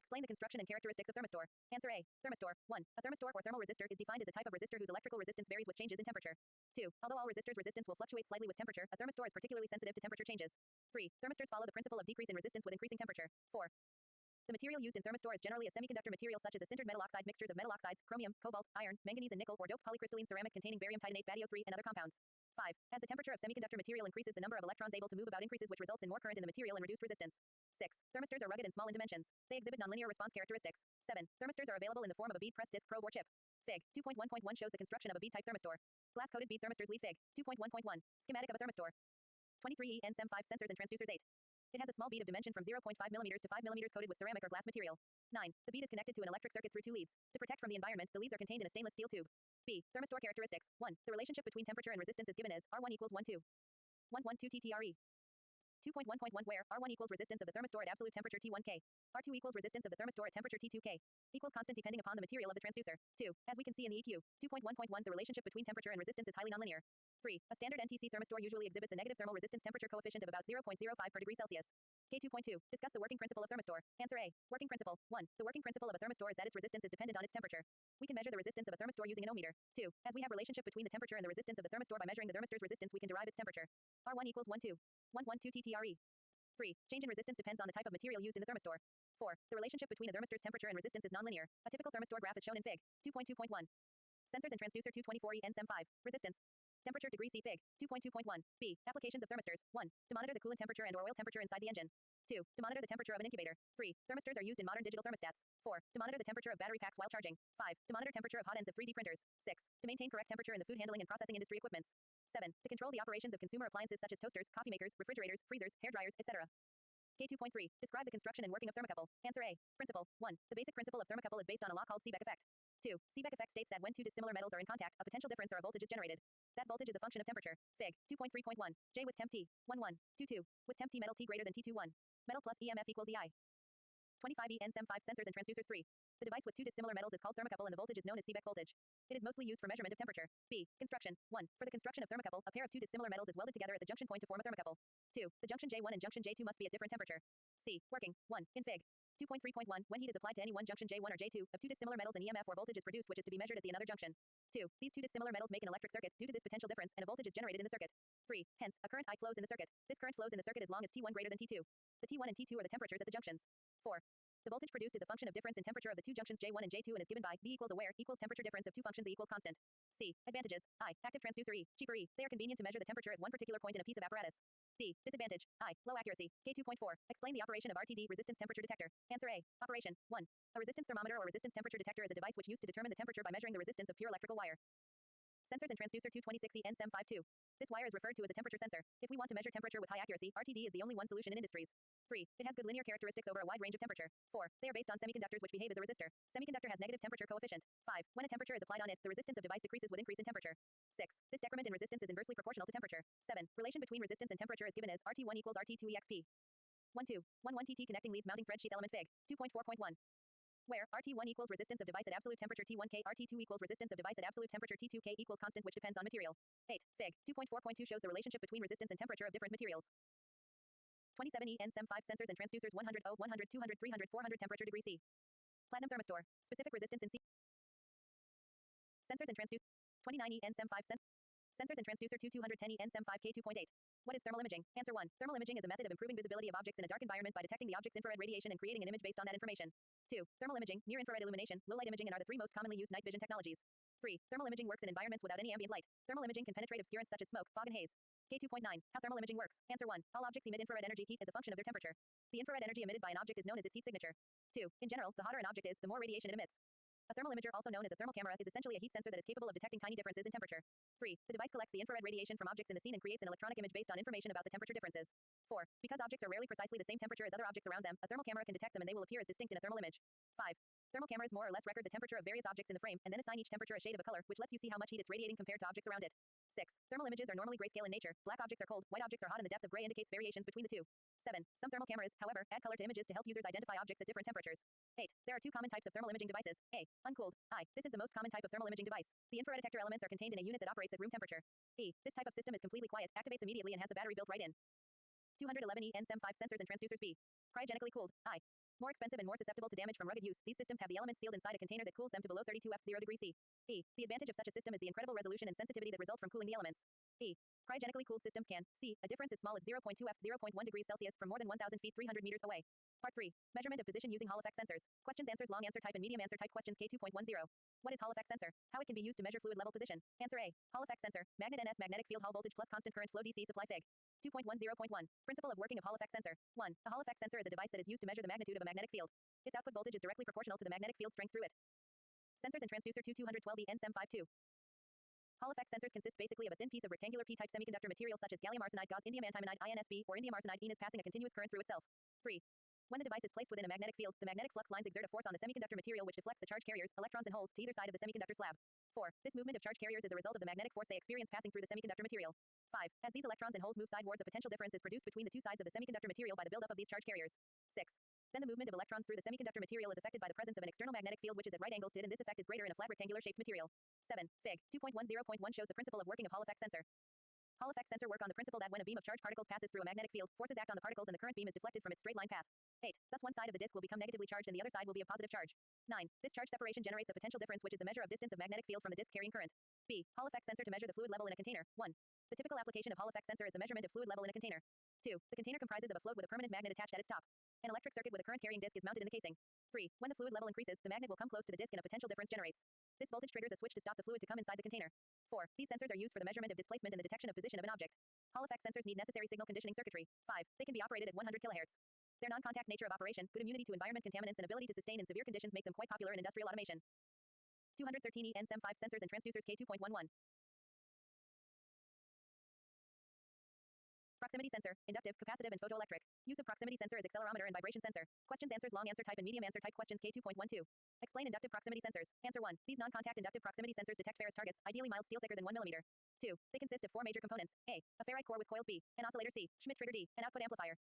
Explain the construction and characteristics of thermistor. Answer A. Thermistor. 1. A thermistor or thermal resistor is defined as a type of resistor whose electrical resistance varies with changes in temperature. 2. Although all resistors' resistance will fluctuate slightly with temperature, a thermistor is particularly sensitive to temperature changes. 3. Thermistors follow the principle of decrease in resistance with increasing temperature. 4. The material used in thermistor is generally a semiconductor material such as a sintered metal oxide, mixtures of metal oxides, chromium, cobalt, iron, manganese and nickel, or doped polycrystalline ceramic containing barium titanate, BaTiO3, and other compounds. 5. As the temperature of semiconductor material increases, the number of electrons able to move about increases, which results in more current in the material and reduced resistance. 6. Thermistors are rugged and small in dimensions. They exhibit nonlinear response characteristics. 7. Thermistors are available in the form of a bead, press, disc, probe, or chip. Fig. 2.1.1 shows the construction of a bead-type thermistor. Glass-coated bead thermistors. Leave Fig. 2.1.1. Schematic of a thermistor. 23E NSEM5 sensors and transducers. 8. It has a small bead of dimension from 0.5 mm to 5 mm coated with ceramic or glass material. 9. The bead is connected to an electric circuit through 2 leads. To protect from the environment, the leads are contained in a stainless steel tube. B. Thermistor characteristics. 1. The relationship between temperature and resistance is given as R1 equals 1,2. 112 TTRE. 2.1.1 where R1 equals resistance of the thermistor at absolute temperature T1K. R2 equals resistance of the thermistor at temperature T2K. Equals constant depending upon the material of the transducer. 2. As we can see in the EQ. 2.1.1 the relationship between temperature and resistance is highly nonlinear. 3. A standard NTC thermistor usually exhibits a negative thermal resistance temperature coefficient of about 0.05 per degree Celsius. K2.2. Discuss the working principle of thermistor. Answer A. Working principle. 1. The working principle of a thermistor is that its resistance is dependent on its temperature. We can measure the resistance of a thermistor using an ohmmeter. 2. As we have relationship between the temperature and the resistance of the thermistor by measuring the thermistor's resistance, we can derive its temperature. R1 equals 1,2. 112 TTRE. 3. Change in resistance depends on the type of material used in the thermistor. 4. The relationship between a thermistor's temperature and resistance is nonlinear. A typical thermistor graph is shown in Fig. 2.2.1. Sensors and transducer 224E NSEM5. Resistance. Temperature degree C Fig. 2.2.1. B. Applications of thermistors. 1. To monitor the coolant temperature and or oil temperature inside the engine. 2. To monitor the temperature of an incubator. 3. Thermistors are used in modern digital thermostats. 4. To monitor the temperature of battery packs while charging. 5. To monitor temperature of hot ends of 3D printers. 6. To maintain correct temperature in the food handling and processing industry equipments. 7. To control the operations of consumer appliances such as toasters, coffee makers, refrigerators, freezers, hair dryers, etc. K2.3. Describe the construction and working of thermocouple. Answer A. Principle. 1. The basic principle of thermocouple is based on a law called Seebeck effect. 2. Seebeck effect states that when two dissimilar metals are in contact, a potential difference or a voltage is generated. That voltage is a function of temperature. Fig. 2.3.1. J with temp T. 1,1. 2,2. With temp T metal T greater than T21. Metal plus EMF equals EI. 25E NSEM5 sensors and transducers. 3. The device with two dissimilar metals is called thermocouple and the voltage is known as Seebeck voltage. It is mostly used for measurement of temperature. B. Construction. 1. For the construction of thermocouple, a pair of two dissimilar metals is welded together at the junction point to form a thermocouple. 2. The junction J1 and junction J2 must be at different temperature. C. Working. 1. In Fig. 2.3.1. When heat is applied to any one junction J1 or J2, of two dissimilar metals, an EMF or voltage is produced which is to be measured at the another junction. 2. These two dissimilar metals make an electric circuit. Due to this potential difference, and a voltage is generated in the circuit. 3. Hence, a current I flows in the circuit. This current flows in the circuit as long as T1 greater than T2. The T1 and T2 are the temperatures at the junctions. 4. The voltage produced is a function of difference in temperature of the two junctions J1 and J2 and is given by B equals a where equals temperature difference of two functions E equals constant. C. Advantages. I. Active transducer. E. Cheaper. E. They are convenient to measure the temperature at one particular point in a piece of apparatus. D. Disadvantage. I. Low accuracy. K2.4. Explain the operation of RTD resistance temperature detector. Answer A. Operation. 1. A resistance thermometer or resistance temperature detector is a device which used to determine the temperature by measuring the resistance of pure electrical wire. Sensors and transducer 226E NSEM52. This wire is referred to as a temperature sensor. If we want to measure temperature with high accuracy, RTD is the only one solution in industries. 3. It has good linear characteristics over a wide range of temperature. 4. They are based on semiconductors which behave as a resistor. Semiconductor has negative temperature coefficient. 5. When a temperature is applied on it, the resistance of device decreases with increase in temperature. 6. This decrement in resistance is inversely proportional to temperature. 7. Relation between resistance and temperature is given as RT1 equals RT2 exp. 1.2. 1.1 TT connecting leads mounting thread sheath element Fig. 2.4.1. Where RT1 equals resistance of device at absolute temperature T1K, RT2 equals resistance of device at absolute temperature T2K equals constant which depends on material. 8. Fig. 2.4.2 shows the relationship between resistance and temperature of different materials. 27E NSEM5 sensors and transducers 100 O 100 200 300 400 temperature degree C. Platinum thermistor. Specific resistance in C. Sensors and transducers 29E NSEM5 sensors and transducer 210E NSEM5 K2.8. What is thermal imaging? Answer 1. Thermal imaging is a method of improving visibility of objects in a dark environment by detecting the object's infrared radiation and creating an image based on that information. 2. Thermal imaging, near-infrared illumination, low-light imaging and are the three most commonly used night vision technologies. 3. Thermal imaging works in environments without any ambient light. Thermal imaging can penetrate obscurance such as smoke, fog and haze. K2.9. How thermal imaging works. Answer 1. All objects emit infrared energy heat as a function of their temperature. The infrared energy emitted by an object is known as its heat signature. 2. In general, the hotter an object is, the more radiation it emits. A thermal imager, also known as a thermal camera, is essentially a heat sensor that is capable of detecting tiny differences in temperature. 3. The device collects the infrared radiation from objects in the scene and creates an electronic image based on information about the temperature differences. 4. Because objects are rarely precisely the same temperature as other objects around them, a thermal camera can detect them and they will appear as distinct in a thermal image. 5. Thermal cameras more or less record the temperature of various objects in the frame and then assign each temperature a shade of a color, which lets you see how much heat it's radiating compared to objects around it. 6. Thermal images are normally grayscale in nature. Black objects are cold, white objects are hot, and the depth of gray indicates variations between the two. 7. Some thermal cameras, however, add color to images to help users identify objects at different temperatures. 8. There are two common types of thermal imaging devices. A. Uncooled. I. This is the most common type of thermal imaging device. The infrared detector elements are contained in a unit that operates at room temperature. E. This type of system is completely quiet, activates immediately, and has the battery built right in. 211E NSEM5 sensors and transducers. B. Cryogenically cooled. I. More expensive and more susceptible to damage from rugged use, these systems have the elements sealed inside a container that cools them to below 32 F 0 degrees C. The advantage of such a system is the incredible resolution and sensitivity that result from cooling the elements. Cryogenically cooled systems can see a difference as small as 0.2 F 0.1 degrees Celsius from more than 1,000 feet 300 meters away. Part 3. Measurement of position using Hall effect sensors. Questions, answers, long answer type and medium answer type questions. K2.10. What is Hall effect sensor? How it can be used to measure fluid level position. Answer A. Hall effect sensor. Magnet NS magnetic field Hall voltage plus constant current flow DC supply Fig. 2.10.1. Principle of working of Hall effect sensor. 1. A Hall effect sensor is a device that is used to measure the magnitude of a magnetic field. Its output voltage is directly proportional to the magnetic field strength through it. Sensors and transducer 212E N SEM52. Hall effect sensors consist basically of a thin piece of rectangular p-type semiconductor material such as gallium arsenide, gauze, indium antimonide, INSB, or indium arsenide, INS passing a continuous current through itself. 3. When the device is placed within a magnetic field, the magnetic flux lines exert a force on the semiconductor material which deflects the charge carriers, electrons and holes, to either side of the semiconductor slab. 4. This movement of charge carriers is a result of the magnetic force they experience passing through the semiconductor material. 5. As these electrons and holes move sidewards, a potential difference is produced between the two sides of the semiconductor material by the buildup of these charge carriers. 6. Then the movement of electrons through the semiconductor material is affected by the presence of an external magnetic field which is at right angles to it, and this effect is greater in a flat rectangular shaped material. 7. Fig. 2.10.1 shows the principle of working of Hall effect sensor. Hall effect sensor work on the principle that when a beam of charged particles passes through a magnetic field, forces act on the particles and the current beam is deflected from its straight line path. 8. Thus one side of the disk will become negatively charged and the other side will be a positive charge. 9. This charge separation generates a potential difference which is the measure of distance of magnetic field from the disk carrying current. B. Hall effect sensor to measure the fluid level in a container. 1. The typical application of Hall effect sensor is the measurement of fluid level in a container. 2. The container comprises of a float with a permanent magnet attached at its top. An electric circuit with a current carrying disk is mounted in the casing. 3. When the fluid level increases, the magnet will come close to the disk and a potential difference generates. This voltage triggers a switch to stop the fluid to come inside the container. 4. These sensors are used for the measurement of displacement and the detection of position of an object. Hall effect sensors need necessary signal conditioning circuitry. 5. They can be operated at 100 kHz. Their non-contact nature of operation, good immunity to environment contaminants and ability to sustain in severe conditions make them quite popular in industrial automation. 213E N SEM5 sensors and transducers K2.11. Proximity sensor, inductive, capacitive and photoelectric. Use of proximity sensor as accelerometer and vibration sensor. Questions, answers, long answer type and medium answer type questions. K2.12. Explain inductive proximity sensors. Answer 1. These non-contact inductive proximity sensors detect ferrous targets, ideally mild steel thicker than 1 mm. 2. They consist of 4 major components. A. A ferrite core with coils. B. An oscillator. C. Schmidt trigger. D. An output amplifier.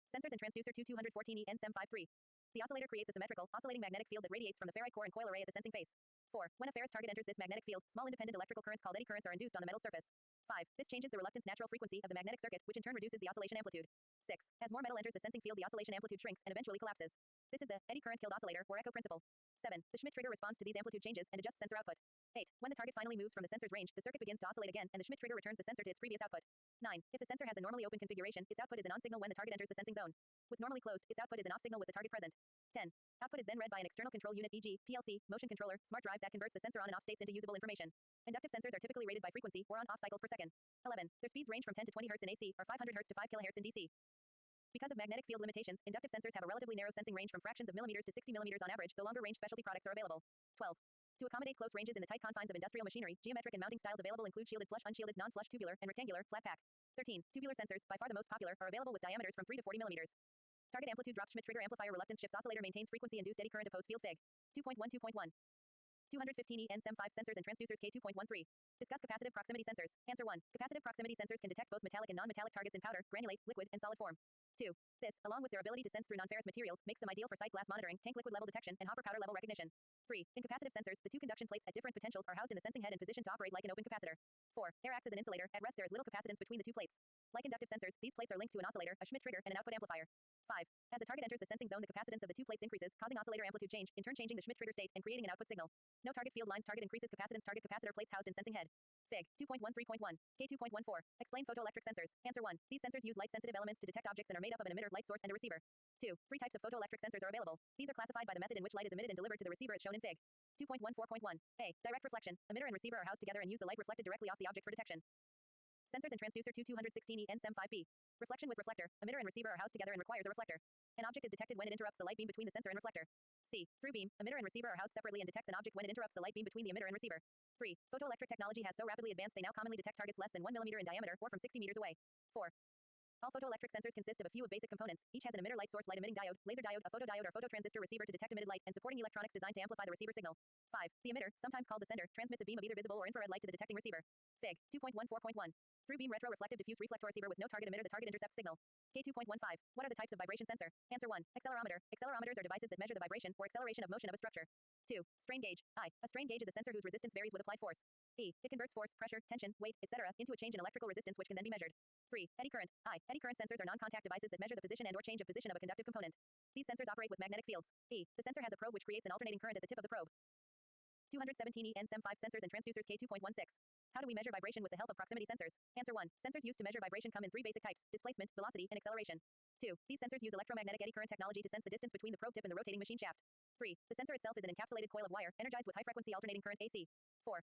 Sensors and transducer 214E N SEM53. The oscillator creates a symmetrical, oscillating magnetic field that radiates from the ferrite core and coil array at the sensing face. 4. When a ferrous target enters this magnetic field, small independent electrical currents called eddy currents are induced on the metal surface. 5. This changes the reluctance natural frequency of the magnetic circuit, which in turn reduces the oscillation amplitude. 6. As more metal enters the sensing field, the oscillation amplitude shrinks and eventually collapses. This is the eddy current killed oscillator or echo principle. 7. The Schmidt trigger responds to these amplitude changes and adjusts sensor output. 8. When the target finally moves from the sensor's range, the circuit begins to oscillate again and the Schmidt trigger returns the sensor to its previous output. 9. If the sensor has a normally open configuration, its output is an on signal when the target enters the sensing zone. With normally closed, its output is an off signal with the target present. 10. Output is then read by an external control unit, e.g., PLC, motion controller, smart drive that converts the sensor on and off states into usable information. Inductive sensors are typically rated by frequency or on-off cycles per second. 11. Their speeds range from 10 to 20 Hz in AC or 500 Hz to 5 kHz in DC. Because of magnetic field limitations, inductive sensors have a relatively narrow sensing range from fractions of millimeters to 60 millimeters on average, though longer range specialty products are available. 12. To accommodate close ranges in the tight confines of industrial machinery, geometric and mounting styles available include shielded flush, unshielded, non-flush, tubular, and rectangular, flat pack. 13. Tubular sensors, by far the most popular, are available with diameters from 3 to 40 millimeters. Target amplitude drops, Schmidt trigger amplifier reluctance shifts, oscillator maintains frequency, induced eddy current opposed field Fig. 2.12.1. 215E N SEM5 sensors and transducers K2.13. Discuss capacitive proximity sensors. Answer 1. Capacitive proximity sensors can detect both metallic and non-metallic targets in powder, granulate, liquid, and solid form. 2. This, along with their ability to sense through non-ferrous materials, makes them ideal for sight glass monitoring, tank liquid level detection, and hopper powder level recognition. 3. In capacitive sensors, the two conduction plates at different potentials are housed in the sensing head and positioned to operate like an open capacitor. 4. Air acts as an insulator. At rest there is little capacitance between the two plates. Like inductive sensors, these plates are linked to an oscillator, a Schmidt trigger, and an output amplifier. 5. As a target enters the sensing zone, the capacitance of the two plates increases, causing oscillator amplitude change, in turn changing the Schmidt trigger state and creating an output signal. No target field lines, target increases capacitance, target capacitor plates housed in sensing head. Fig. 2.13.1. K2.14. Explain photoelectric sensors. Answer 1. These sensors use light-sensitive elements to detect objects and are made up of an emitter, light source, and a receiver. 2. 3 types of photoelectric sensors are available. These are classified by the method in which light is emitted and delivered to the receiver as shown in Fig. 2.14.1. A. Direct reflection. Emitter and receiver are housed together and use the light reflected directly off the object for detection. Sensors and transducer 216E N SEM5B. Reflection with reflector. Emitter and receiver are housed together and requires a reflector. An object is detected when it interrupts the light beam between the sensor and reflector. C. Through beam. Emitter and receiver are housed separately and detects an object when it interrupts the light beam between the emitter and receiver. 3. Photoelectric technology has so rapidly advanced they now commonly detect targets less than 1 mm in diameter or from 60 meters away. 4. All photoelectric sensors consist of a few of basic components. Each has an emitter, light source, light emitting diode, laser diode, a photodiode or phototransistor receiver to detect emitted light, and supporting electronics designed to amplify the receiver signal. 5. The emitter, sometimes called the sender, transmits a beam of either visible or infrared light to the detecting receiver. Fig. 2.14.1. Through beam retroreflective diffuse reflector receiver with no target emitter, the target intercepts signal. K2.15. What are the types of vibration sensor? Answer 1. Accelerometer. Accelerometers are devices that measure the vibration or acceleration of motion of a structure. 2. Strain gauge. I. A strain gauge is a sensor whose resistance varies with applied force. E. It converts force, pressure, tension, weight, etc. into a change in electrical resistance which can then be measured. 3. Eddy current. I. Eddy current sensors are non-contact devices that measure the position and/or change of position of a conductive component. These sensors operate with magnetic fields. E. The sensor has a probe which creates an alternating current at the tip of the probe. 217 EN-SEM5 sensors and transducers K2.16. How do we measure vibration with the help of proximity sensors? Answer 1. Sensors used to measure vibration come in 3 basic types: displacement, velocity, and acceleration. 2. These sensors use electromagnetic eddy current technology to sense the distance between the probe tip and the rotating machine shaft. 3. The sensor itself is an encapsulated coil of wire, energized with high-frequency alternating current AC. 4.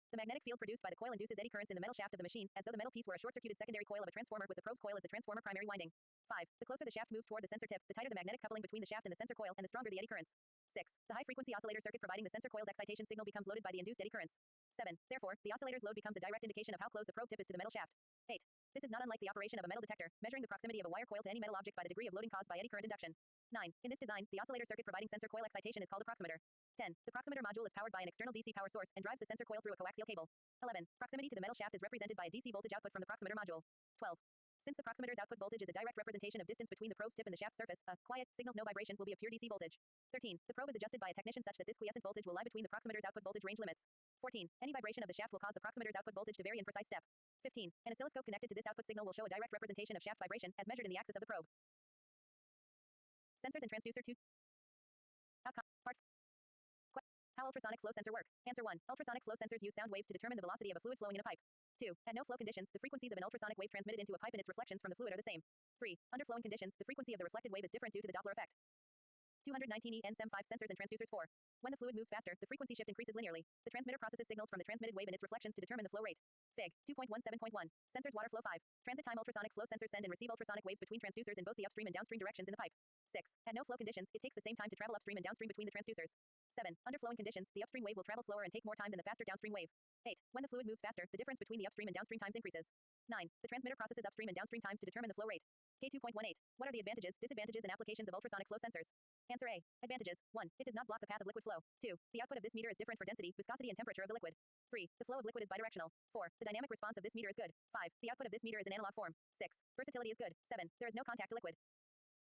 The magnetic field produced by the coil induces eddy currents in the metal shaft of the machine, as though the metal piece were a short-circuited secondary coil of a transformer with the probe's coil as the transformer primary winding. 5. The closer the shaft moves toward the sensor tip, the tighter the magnetic coupling between the shaft and the sensor coil, and the stronger the eddy currents. 6. The high-frequency oscillator circuit providing the sensor coil's excitation signal becomes loaded by the induced eddy currents. 7. Therefore, the oscillator's load becomes a direct indication of how close the probe tip is to the metal shaft. 8. This is not unlike the operation of a metal detector, measuring the proximity of a wire coil to any metal object by the degree of loading caused by eddy current induction. 9. In this design, the oscillator circuit providing sensor coil excitation is called a proximeter. 10. The proximeter module is powered by an external DC power source and drives the sensor coil through a coaxial cable. 11. Proximity to the metal shaft is represented by a DC voltage output from the proximeter module. 12. Since the proximeter's output voltage is a direct representation of distance between the probe's tip and the shaft surface, a quiet signal, no vibration, will be a pure DC voltage. 13. The probe is adjusted by a technician such that this quiescent voltage will lie between the proximeter's output voltage range limits. 14. Any vibration of the shaft will cause the proximeter's output voltage to vary in precise step. 15. An oscilloscope connected to this output signal will show a direct representation of shaft vibration, as measured in the axis of the probe. Sensors and transducer 2. Outcome. Part. How ultrasonic flow sensor work? Answer 1. Ultrasonic flow sensors use sound waves to determine the velocity of a fluid flowing in a pipe. 2. At no flow conditions, the frequencies of an ultrasonic wave transmitted into a pipe and its reflections from the fluid are the same. 3. Under flowing conditions, the frequency of the reflected wave is different due to the Doppler effect. 219 EN-SEM5 sensors and transducers 4. When the fluid moves faster, the frequency shift increases linearly. The transmitter processes signals from the transmitted wave and its reflections to determine the flow rate. Fig. 2.17.1. Sensors water flow 5. Transit time ultrasonic flow sensors send and receive ultrasonic waves between transducers in both the upstream and downstream directions in the pipe. 6. At no flow conditions, it takes the same time to travel upstream and downstream between the transducers. 7. Under flowing conditions, the upstream wave will travel slower and take more time than the faster downstream wave. 8. When the fluid moves faster, the difference between the upstream and downstream times increases. 9. The transmitter processes upstream and downstream times to determine the flow rate. K2.18. What are the advantages, disadvantages, and applications of ultrasonic flow sensors? Answer A. Advantages. 1. It does not block the path of liquid flow. 2. The output of this meter is different for density, viscosity, and temperature of the liquid. 3. The flow of liquid is bidirectional. 4. The dynamic response of this meter is good. 5. The output of this meter is in analog form. 6. Versatility is good. 7. There is no contact to liquid.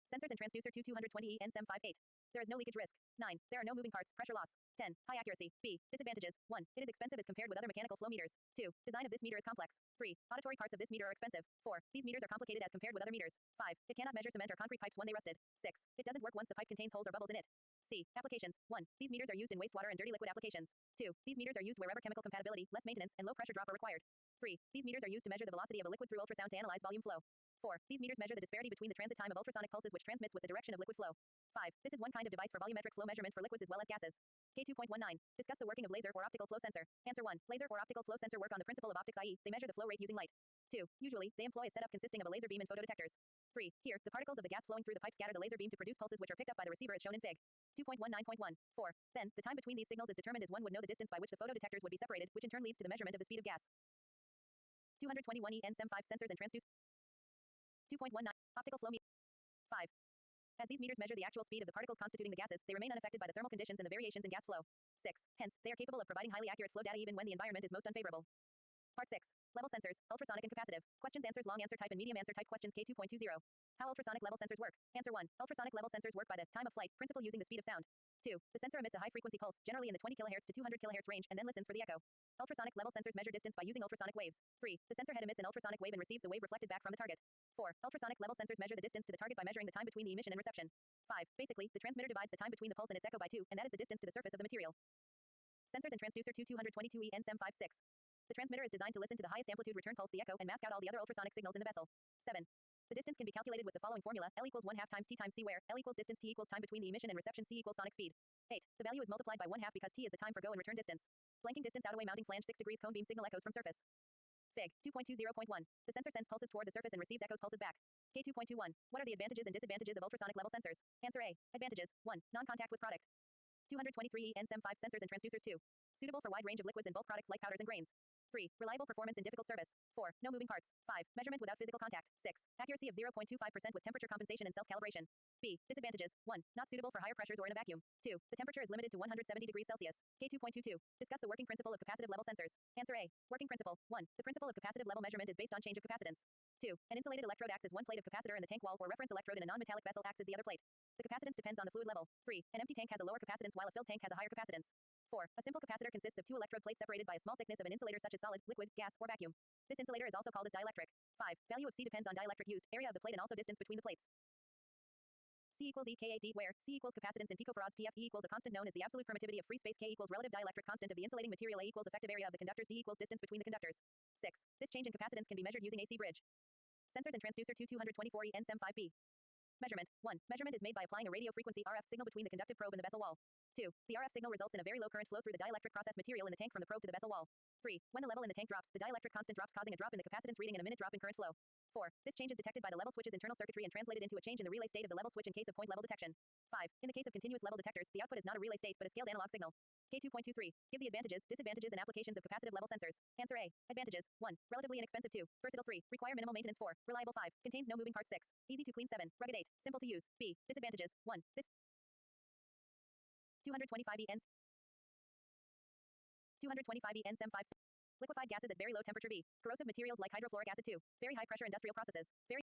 Sensors and transducer 220 EN-SEM5 8. There is no leakage risk. 9. There are no moving parts, pressure loss. 10. High accuracy. B. Disadvantages. 1. It is expensive as compared with other mechanical flow meters. 2. Design of this meter is complex. 3. Auditory parts of this meter are expensive. 4. These meters are complicated as compared with other meters. 5. It cannot measure cement or concrete pipes when they rusted. 6. It doesn't work once the pipe contains holes or bubbles in it. C. Applications. 1. These meters are used in wastewater and dirty liquid applications. 2. These meters are used wherever chemical compatibility, less maintenance, and low pressure drop are required. 3. These meters are used to measure the velocity of a liquid through ultrasound to analyze volume flow. 4. These meters measure the disparity between the transit time of ultrasonic pulses which transmits with the direction of liquid flow. 5. This is one kind of device for volumetric flow measurement for liquids as well as gases. K2.19. Discuss the working of laser or optical flow sensor. Answer 1. Laser or optical flow sensor work on the principle of optics, i.e., they measure the flow rate using light. 2. Usually, they employ a setup consisting of a laser beam and photodetectors. 3. Here, the particles of the gas flowing through the pipe scatter the laser beam to produce pulses which are picked up by the receiver as shown in Fig. 2.19.1. 4. Then, the time between these signals is determined as one would know the distance by which the photodetectors would be separated, which in turn leads to the measurement of the speed of gas. 221 EN-SEM5 sensors and transducers. 2.19. Optical flow meter. 5. As these meters measure the actual speed of the particles constituting the gases, they remain unaffected by the thermal conditions and the variations in gas flow. 6. Hence, they are capable of providing highly accurate flow data even when the environment is most unfavorable. Part 6. Level sensors, ultrasonic and capacitive. Questions, answers, long answer type and medium answer type questions K2.20. How ultrasonic level sensors work? Answer 1. Ultrasonic level sensors work by the time of flight principle using the speed of sound. 2. The sensor emits a high-frequency pulse, generally in the 20 kHz to 200 kHz range, and then listens for the echo. Ultrasonic level sensors measure distance by using ultrasonic waves. 3. The sensor head emits an ultrasonic wave and receives the wave reflected back from the target. 4. Ultrasonic level sensors measure the distance to the target by measuring the time between the emission and reception. 5. Basically, the transmitter divides the time between the pulse and its echo by 2, and that is the distance to the surface of the material. Sensors and transducer 222 EN-SEM5 6. The transmitter is designed to listen to the highest amplitude return pulse, the echo, and mask out all the other ultrasonic signals in the vessel. 7. The distance can be calculated with the following formula: L equals 1/2 times T times C, where L equals distance, T equals time between the emission and reception, C equals sonic speed. 8. The value is multiplied by 1/2 because T is the time for go and return distance. Blanking distance, out away mounting flange 6 degrees, cone beam signal echoes from surface. Fig. 2.20.1. The sensor sends pulses toward the surface and receives echoes pulses back. K2.21. What are the advantages and disadvantages of ultrasonic level sensors? Answer A. Advantages. 1. Non-contact with product. 223 EN-SEM5 sensors and transducers 2. Suitable for wide range of liquids and bulk products like powders and grains. 3. Reliable performance in difficult service. 4. No moving parts. 5. Measurement without physical contact. 6. Accuracy of 0.25% with temperature compensation and self-calibration. B. Disadvantages. 1. Not suitable for higher pressures or in a vacuum. 2. The temperature is limited to 170 degrees Celsius. K2.22. Discuss the working principle of capacitive level sensors. Answer A. Working principle. 1. The principle of capacitive level measurement is based on change of capacitance. 2. An insulated electrode acts as one plate of capacitor and the tank wall or reference electrode in a non-metallic vessel acts as the other plate. The capacitance depends on the fluid level. 3. An empty tank has a lower capacitance while a filled tank has a higher capacitance. 4. A simple capacitor consists of two electrode plates separated by a small thickness of an insulator such as solid, liquid, gas, or vacuum. This insulator is also called as dielectric. 5. Value of C depends on dielectric used, area of the plate and also distance between the plates. C equals E KAD where C equals capacitance in picofarads PF E equals a constant known as the absolute permittivity of free space K equals relative dielectric constant of the insulating material A equals effective area of the conductors D equals distance between the conductors. 6. This change in capacitance can be measured using AC bridge. Sensors and transducer 224E NSEM 5B. Measurement. 1. Measurement is made by applying a radio frequency RF signal between the conductive probe and the vessel wall. 2. The RF signal results in a very low current flow through the dielectric process material in the tank from the probe to the vessel wall. 3. When the level in the tank drops, the dielectric constant drops causing a drop in the capacitance reading and a minute drop in current flow. 4. This change is detected by the level switch's internal circuitry and translated into a change in the relay state of the level switch in case of point level detection. 5. In the case of continuous level detectors, the output is not a relay state but a scaled analog signal. K2.23. Give the advantages, disadvantages and applications of capacitive level sensors. Answer A. Advantages. 1. Relatively inexpensive. 2. Versatile. 3. Require minimal maintenance. 4. Reliable. 5. Contains no moving parts. 6. Easy to clean. 7. Rugged. 8. Simple to use. B. Disadvantages. 1. This 225E N 225E NSEM 5. Liquefied gases at very low temperature. B. Corrosive materials like hydrofluoric acid. 2. Very high pressure industrial processes. Very